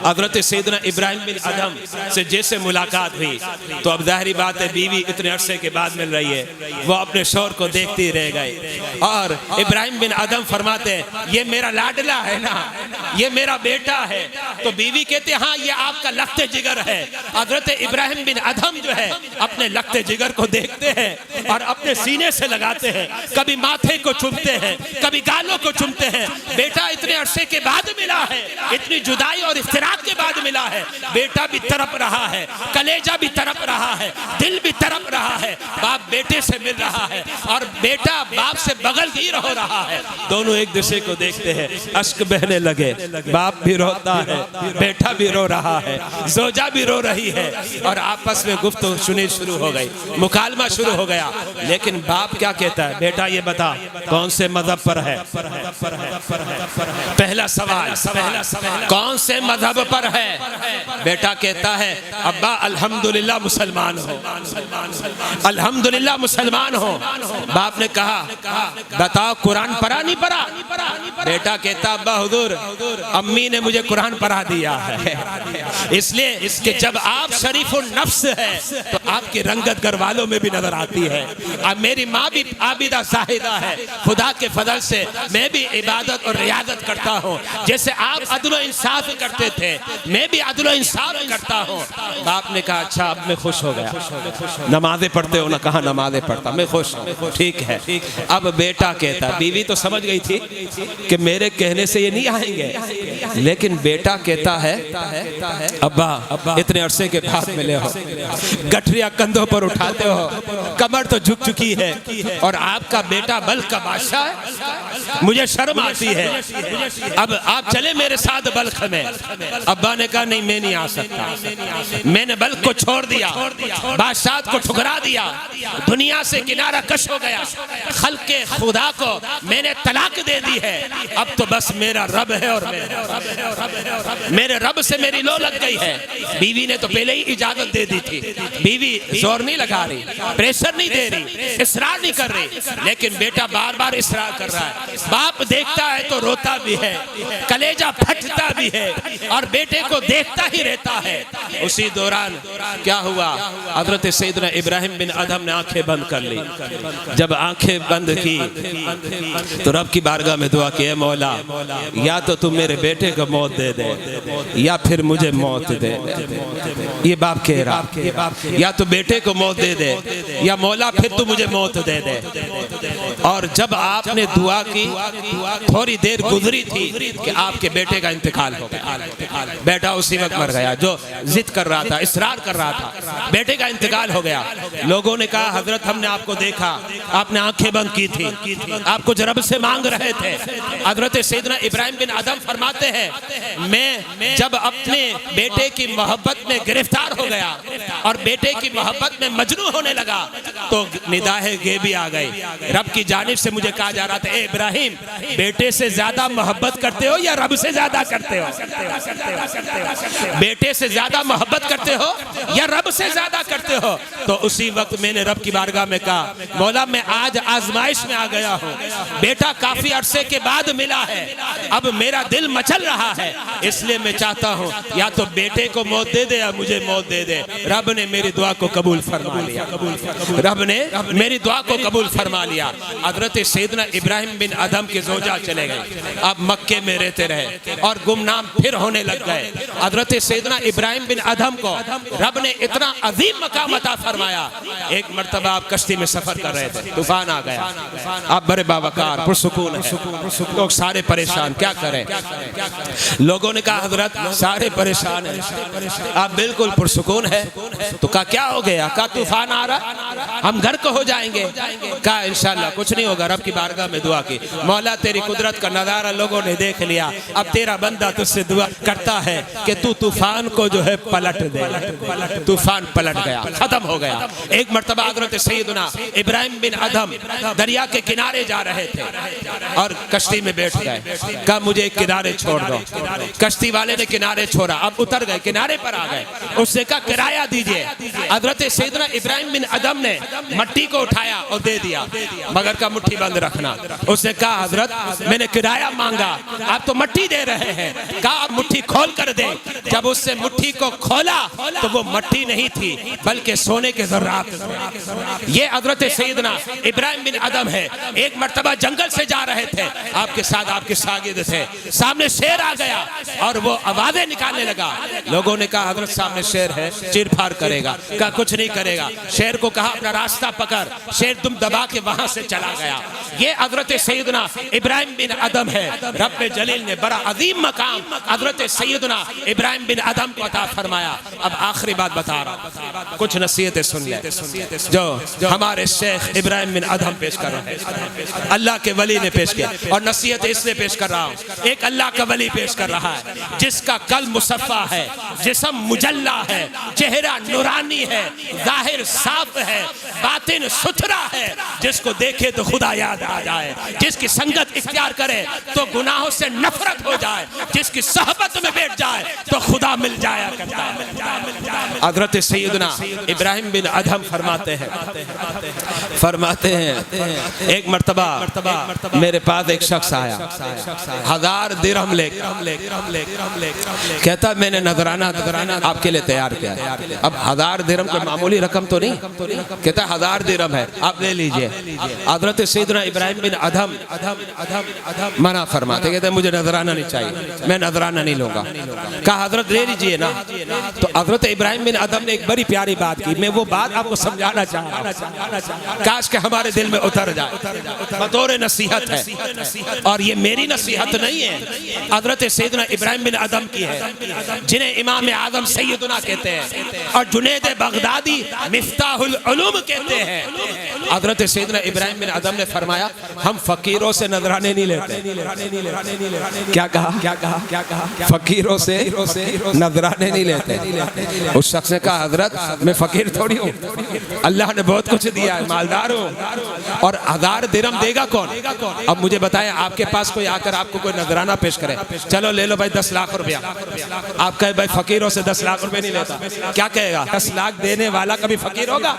حضرت سیدنا ابراہیم بن ادھم سے جیسے ملاقات ہوئی تو اب ظاہری بات ہے بیوی اتنے عرصے کے بعد مل رہی ہے، وہ اپنے شوہر کو دیکھتی رہ گئی، اور ابراہیم بن ادھم فرماتے ہیں یہ میرا لاڈلا ہے نا، یہ میرا بیٹا ہے۔ تو بیوی کہتے ہیں ہاں یہ آپ کا لخت جگر ہے۔ حضرت ابراہیم بن ادھم جو ہے اپنے لخت جگر کو دیکھتے ہیں اور اپنے سینے سے لگاتے ہیں، کبھی ماتھے کو چومتے ہیں، کبھی گالوں کو چومتے ہیں۔ بیٹا اتنے عرصے کے بعد ملا ہے، اتنی جدائی اور افتراق کے بعد ملا ہے، بیٹا بھی تڑپ رہا ہے، کلیجہ بھی تڑپ رہا ہے، دل بھی تڑپ رہا ہے، باپ بیٹے سے مل رہا ہے اور بیٹا باپ سے بغل گیر ہو رہا ہے۔ دونوں ایک دوسرے کو دیکھتے ہیں، اشک بہنے لگے، باپ بھی روتا ہے، بیٹا بھی رو رہا ہے، زوجہ بھی رو رہی ہے، اور آپس میں گفتگو سنی شروع ہو گئی، مکالمہ شروع ہو گیا۔ لیکن باپ کیا کہتا ہے؟ بیٹا یہ بتا کون سے مذہب پر ہے؟ پہلا سوال کون سے مذہب پر ہے؟ بیٹا کہتا ہے ابا الحمدللہ مسلمان ہو، الحمدللہ مسلمان ہو۔ باپ نے کہا بتاؤ قرآن پڑھا نہیں پڑھا؟ بیٹا کہتا ابا حضور امی نے مجھے قرآن پڑھا دیا ہے، اس لیے کہ جب آپ شریف النفس ہے تو آپ کی رنگت گھر والوں میں بھی نظر آتی ہے۔ اب میری ماں بھی عابدہ زاہدہ ہے، خدا کے فضل سے میں بھی عبادت اور ریاضت کرتا ہوں، جیسے آپ عدل و انصاف کرتے تھے میں بھی عدل و انصاف کرتا ہوں۔ باپ نے کہا اچھا اب میں خوش ہو گیا، نمازیں پڑھتے ہو نا؟ کہا نمازیں پڑھتا، میں خوش ہوں، ٹھیک ہے۔ اب بیٹا کہتا، بیوی تو سمجھ گئی تھی کہ میرے کہنے سے یہ نہیں آئیں گے، لیکن بیٹا کہتا ہے ابا اتنے عرصے کے بعد ملے ہو، گٹھریاں کندھوں پر اٹھاتے ہو، کمر تو جھک چکی ہے، اور آپ کا بیٹا بلخ کا بادشاہ ہے، مجھے شرم آتی ہے، اب آپ چلے میرے ساتھ بلخ میں۔ ابا نے کہا نہیں میں نہیں آ سکتا، میں نے بلخ کو چھوڑ دیا، بادشاہت کو ٹھکرا دیا، دنیا سے کنارہ کش ہو گیا، خلق خدا کو میں نے طلاق دے دی ہے، اب تو بس میرا رب ہے اور میرے رب سے میری لو لگ گئی ہے۔ بیوی نے تو پہلے ہی اجازت دے دی تھی، بیوی زور نہیں لگا رہی، پریشر نہیں دے رہی، اصرار نہیں کر رہی، لیکن بیٹا بار بار اصرار کر رہا ہے۔ باپ دیکھتا ہے تو روتا بھی ہے، کلیجہ پھٹتا بھی ہے، اور بیٹے کو دیکھتا ہی رہتا ہے۔ اسی دوران کیا ہوا؟ حضرت سیدنا ابراہیم بن ادھم نے آنکھیں بند کر لی۔ جب آنکھیں بند کی تو رب کی بارگاہ میں دعا کی، اے مولا یا تو تم میرے بیٹے کو موت دے دے یا پھر مجھے موت دے دے۔ یہ باپ کہہ رہا یا تو بیٹے کو موت دے دے یا مولا پھر تو مجھے موت دے دے۔ اور جب آپ نے دعا کی تھوڑی دیر گزری تھی کہ آپ کے بیٹے کا انتقال ہو گیا۔ بیٹا اسی وقت مر گیا جو ضد کر رہا تھا، اصرار کر رہا تھا، بیٹے کا انتقال ہو گیا۔ لوگوں نے کہا حضرت ہم نے آپ کو دیکھا، آپ نے آنکھیں بند کی تھی، آپ کچھ رب سے مانگ رہے تھے۔ حضرت سیدنا ابراہیم بن ادم فرماتے ہیں میں جب اپنے بیٹے کی محبت میں گرفتار ہو گیا اور بیٹے کی محبت میں مجنون ہونے لگا تو نداہ غیبی آ گئی۔ رب کی جانب سے مجھے کہا جا رہا تھا اے ابراہیم بیٹے سے زیادہ محبت کرتے ہو یا رب سے زیادہ کرتے ہو؟ بیٹے سے زیادہ محبت کرتے ہو یا رب سے زیادہ کرتے ہو؟ تو اسی وقت میں نے رب کی بارگاہ میں کہا مولا میں آج آزمائش میں آ گیا ہوں، بیٹا کافی عرصے کے بعد ملا ہے، اب میرا دل مچل رہا ہے، اس لیے میں چاہتا ہوں یا تو بیٹے کو موت دے دے یا مجھے موت دے دے۔ رب نے میری دعا کو قبول فرما لیا، رب نے میری دعا کو قبول فرما لیا۔ حضرت سیدنا ابراہیم بن ادم کے زوجہ چلے گئے، اب مکے میں رہتے رہے اور گمنام پھر ہونے لگ گئے۔ حضرت سیدنا ابراہیم بن ادم کو رب نے اتنا عظیم مقام عطا فرمایا، ایک مرتبہ آپ کشتی میں سفر کر رہے تھے، طوفان آ گیا، آپ بڑے باوقار پرسکون ہیں، لوگ سارے پریشان، کیا کریں؟ لوگوں نے کہا حضرت سارے پریشان ہیں، آپ بالکل پرسکون ہیں، تو کہا کیا ہو گیا؟ کہا طوفان آ رہا، ہم گھر کو ہو جائیں گے۔ کہا انشاءاللہ کچھ نہیں ہوگا۔ رب کی بارگاہ میں دعا کی مولا تیری قدرت کا نظارہ لوگوں نے دیکھ لیا، اب تیرا بندہ تجھ سے دعا کرتا ہے کہ تو طوفان کو جو ہے پلٹ دے۔ طوفان پلٹ گیا، ختم ہو گیا۔ ایک مرتبہ حضرت سیدنا ابراہیم بن ادم دریا کے کنارے جا رہے تھے اور کشتی میں بیٹھ گئے، کہا مجھے ایک کنارے چھوڑ دو۔ کشتی والے نے کنارے چھوڑا، اب اتر گئے، کنارے پر آ گئے، اس نے کہا کرایہ دیجئے۔ حضرت سیدنا ابراہیم بن ادم نے مٹی کو اٹھایا اور دے دیا، مگر کا مٹھی بند رکھنا۔ اس نے کہا حضرت میں نے کرایہ مانگا، آپ تو مٹی دے رہے ہیں، کہا آپ مٹھی کھول کر دیں۔ جب اس سے مٹھی کو کھولا تو وہ مٹی نہیں تھی بلکہ سونے کے ذرات۔ یہ حضرت سیدنا ابراہیم بن ادم ہے، ایک مرتبہ جنگل سے جا رہے تھے، آپ کے ساتھ آپ کے شاگرد تھے، سامنے شیر آ گیا اور وہ آوازیں نکالنے لگا۔ لوگوں نے کہا حضرت سامنے شیر ہے، چیر پھاڑ کرے گا، کہا کچھ نہیں کرے گا۔ شیر کو کہا اپنا راستہ پکڑ، شیر تم دبا کے وہاں سے چلا گیا۔ یہ حضرت سیدنا ابراہیم بن ادم ہے۔ رب جلیل نے بڑا عظیم مقام حضرت سیدنا ابراہیم بن ادم کو عطا فرمایا۔ اب آخری بات بتا رہا، کچھ نصیحتیں سن لیں جو ہمارے شیخ ابراہیم بن ادم پیش کر رہے ہیں، اللہ کے ولی نے پیش کیا، اور نصیحت اس لیے پیش کر رہا ہوں، ایک اللہ کا ولی پیش کر رہا ہے جس کا قلب مصفا ہے، جسم مجلہ ہے، چہرہ نورانی ہے، ظاہر صاف ہے، باطن ستھرا ہے، جس کو دیکھے تو خدا یاد آ جائے، جس کی سنگت اختیار کرے تو گناہوں سے نفرت ہو جائے، جس کی صحبت میں بیٹھ جائے تو خدا مل جایا کرتا ہے۔ حضرت سیدنا ابراہیم بن ادم فرماتے ہیں ایک مرتبہ میرے پاس ایک شخص آیا، 1000 درہم لے کہتا میں نے نذرانہ آپ کے لیے تیار کیا۔ اب 1000 درہم کوئی معمولی رقم تو نہیں، کہتا 1000 درہم ہے آپ لے لیجئے۔ حضرت سیدنا ابراہیم بن ادم منع فرماتے، کہتے مجھے نذرانہ نہیں چاہیے، میں نذرانہ نہیں لوں گا۔ کہا حضرت لے لیجئے نا۔ تو حضرت ابراہیم بن ادم نے ایک بڑی پیاری بات کی، میں وہ بات آپ کو سمجھانا چاہ رہا ہوں، کاش کہ ہمارے دل میں اتر جائے، بطور نصیحت ہے، اور یہ میری نصیحت نہیں ہے، حضرت سیدنا ابراہیم بن ادم کی ہے، جنہیں امام اعظم سیدنا کہتے ہیں اور جنید بغدادی مفتاح العلوم کہتے ہیں۔ حضرت سیدنا ابراہیم بن ادم نے فرمایا ہم فقیروں سے نذرانے نہیں لیتے۔ کیا کہا؟ فقیروں سے نذرانے نہیں لیتے۔ اس شخص نے کہا حضرت میں فقیر تھوڑی ہوں، اللہ نے بہت کچھ دیا ہے، مالدار ہوں، اور 1000 درہم دے گا کون؟ اب مجھے بتائیں آپ کے پاس کوئی آ کر آپ کو کوئی نذرانہ پیش کرے، چلو لے لو بھائی 10 لاکھ روپیہ، آپ کہے بھائی فقیروں سے 10 لاکھ روپے نہیں لیتا، کیا کہے کہے گا 10 لاکھ دینے والا کبھی فقیر ہوگا؟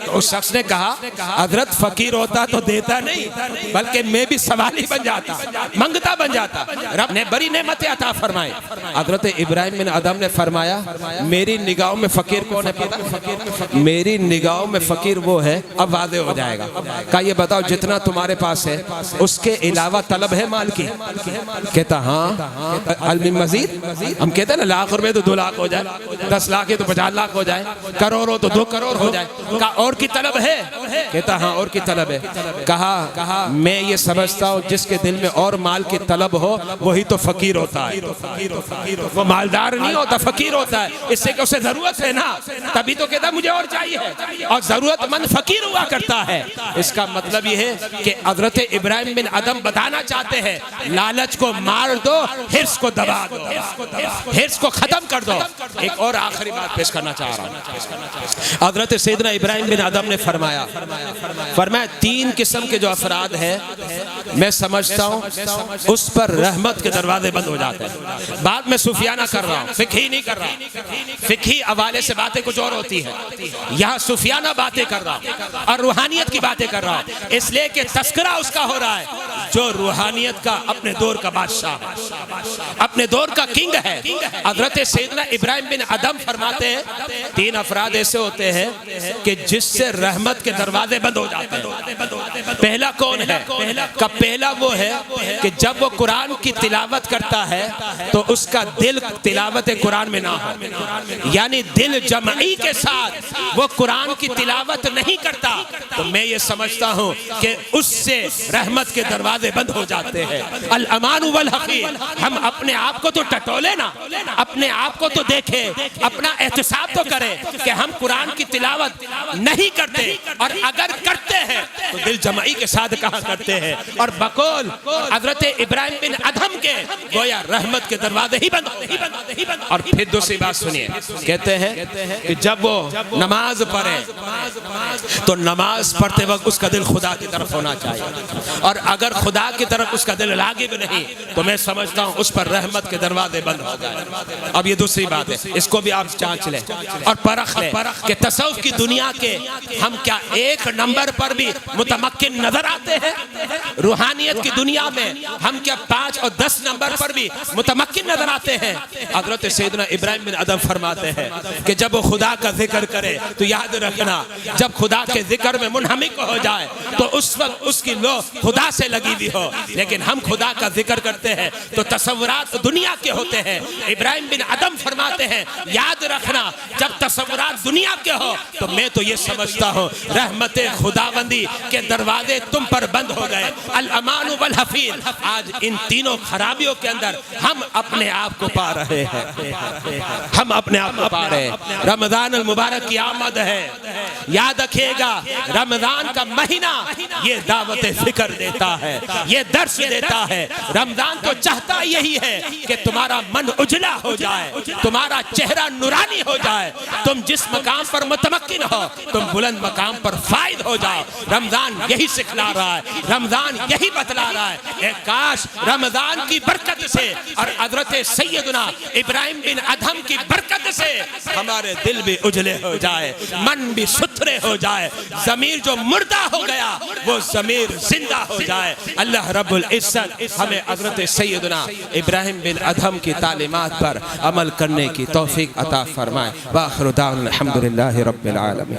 تو اس شخص نے کہا حضرت فقیر ہوتا تو دیتا نہیں بلکہ میں بھی سوالی بن جاتا، منگتا بن جاتا۔ رب نے بڑی نعمتیں عطا فرمائے۔ حضرت ابراہیم بن ادم نے فرمایا میری نگاہوں میں فقیر کون ہے پتہ؟ میری نگاہوں میں فقیر وہ ہے، اب واضح ہو جائے گا۔ کہا یہ بتاؤ جتنا تمہارے پاس ہے اس کے علاوہ طلب ہے مال کی؟ کہتا ہاں علم مزید۔ ہم کہتے ہیں نا لاکھ روپے تو 2 لاکھ ہو جائے، 10 لاکھ ہے تو 50 لاکھ ہو جائے، کروڑ ہو تو 2 کروڑ ہو جائے۔ کہا اور کی طلب ہے؟ کہتا ہاں اور کی طلب ہے۔ کہا میں یہ سمجھتا ہوں جس کے دل میں اور مال کی طلب ہو وہی تو فقیر ہوتا ہے، وہ مالدار نہیں ہوتا، فقیر ہوتا ہے۔ اس سے کہ اسے ضرورت ہے نا، تبھی تو کہتا مجھے اور چاہیے، اور ضرورت مند فقیر ہوا کرتا ہے۔ اس کا مطلب یہ ہے کہ حضرت ابراہیم بن ادم بتانا چاہتے ہیں لالچ کو مار دو، حرص کو دبا دو، حرص کو ختم کر دو۔ ایک اور آخری بات پیش کرنا چاہ رہا ہوں۔ حضرت سیدنا ابراہیم بن ادم نے فرمایا 3 قسم کے جو افراد ہیں میں سمجھتا ہوں اس پر رحمت کے دروازے بند ہو جاتے ہیں۔ بات میں صوفیانہ کر رہا ہوں، فقہی نہیں کر رہا۔ فقہی حوالے سے باتیں کچھ اور ہوتی ہیں، یہاں صوفیانہ باتیں کر رہا ہوں اور روحانیت کی باتیں کر رہا ہوں، اس لیے کہ تذکرہ اس کا ہو رہا ہے جو روحانیت کا اپنے دور کا بادشاہ ہے، اپنے دور کا کنگ ہے۔ حضرت سیدنا ابراہیم بن ادم فرماتے ہیں 3 افراد ایسے ہوتے ہیں کہ جس سے رحمت کے دروازے بند ہو جاتے ہیں۔ پہلا کون ہے؟ پہلا وہ ہے کہ جب وہ قرآن کی تلاوت کرتا ہے تو اس کا دل تلاوت قرآن میں نہ ہو، یعنی دل جمعی کے ساتھ وہ قرآن کی تلاوت نہیں کرتا، تو میں یہ سمجھتا ہوں کہ اس سے رحمت کے دروازے بند ہو جاتے ہیں۔ الامان والحقیر، ہم اپنے آپ کو تو ٹٹولے نا، اپنے آپ کو تو دیکھیں، اپنا احتساب تو کریں کہ ہم قرآن کی تلاوت نہیں کرتے، اور اگر کرتے ہیں تو دل جمعی کے ساتھ کہا کرتے ہیں، اور بقول حضرت ابراہیم بن ادم کے گویا رحمت کے دروازے ہی بند ہو گئے۔ اور پھر دوسری بات سنیے، کہتے ہیں کہ جب وہ نماز پڑھے تو نماز پڑھتے وقت اس کا دل خدا کی طرف ہونا چاہیے، اور اگر خدا کی طرف اس کا دل راغب نہیں تو میں سمجھتا ہوں اس پر رحمت کے دروازے بند ہو گئے۔ اب یہ دوسری بات ہے، اس کو بھی آپ جانچ لیں اور پرکھ لیں کہ تصوف کی دنیا کے ہم کیا 1 نمبر پر بھی متمکن نظر آتے ہیں؟ روحانیت کی دنیا میں ہم کیا 5 اور 10 نمبر پر بھی متمکن نظر آتے ہیں؟ حضرت سیدنا ابراہیم بن ادم فرماتے ہیں کہ جب وہ خدا کا ذکر کرے تو یاد رکھنا جب خدا کے ذکر میں منہمک ہو جائے تو اس وقت اس کی لو خدا سے لگی بھی ہو، لیکن ہم خدا کا ذکر کرتے ہیں تو تصورات دنیا کے ہوتے ہیں۔ ابراہیم بن ادم فرماتے ہیں یاد رکھنا جب تصورات دنیا کے ہو تو میں تو یہ سمجھتا ہوں رحمت خداوندی کے دروازے تم پر بند ہو گئے۔ الامان والحفیظ، آج ان تینوں خرابیوں کے اندر ہم اپنے آپ کو پا رہے ہیں، ہم اپنے آپ کو پا رہے ہیں۔ رمضان المبارک کی آمد ہے، یاد رکھیے گا رمضان کا مہینہ یہ دعوت فکر دیتا ہے، یہ درس دیتا ہے۔ رمضان تو چاہتا یہی ہے کہ تمہارا من اجلا ہو جائے، تمہارا چہرہ نورانی ہو جائے، تم جس مقام پر متمکن ہو تم بلند مقام پر فائد ہو جاؤ۔ رمضان یہی سکھلا رہا ہے، رمضان یہی بتلا رہا ہے۔ اے کاش رمضان کی برکت سے اور حضرت سیدنا ابراہیم بن ادم کی برکت سے ہمارے دل بھی اجلے ہو جائے، من بھی ستھرے ہو جائے، ضمیر جو مردہ ہو گیا وہ ضمیر زندہ ہو جائے۔ اللہ رب العزت ہمیں حضرت سیدنا ابراہیم بن ادم کی تعلیمات پر عمل کرنے کی توفیق عطا فرمائے۔ وآخر دعوانا الحمدللہ رب العالمین۔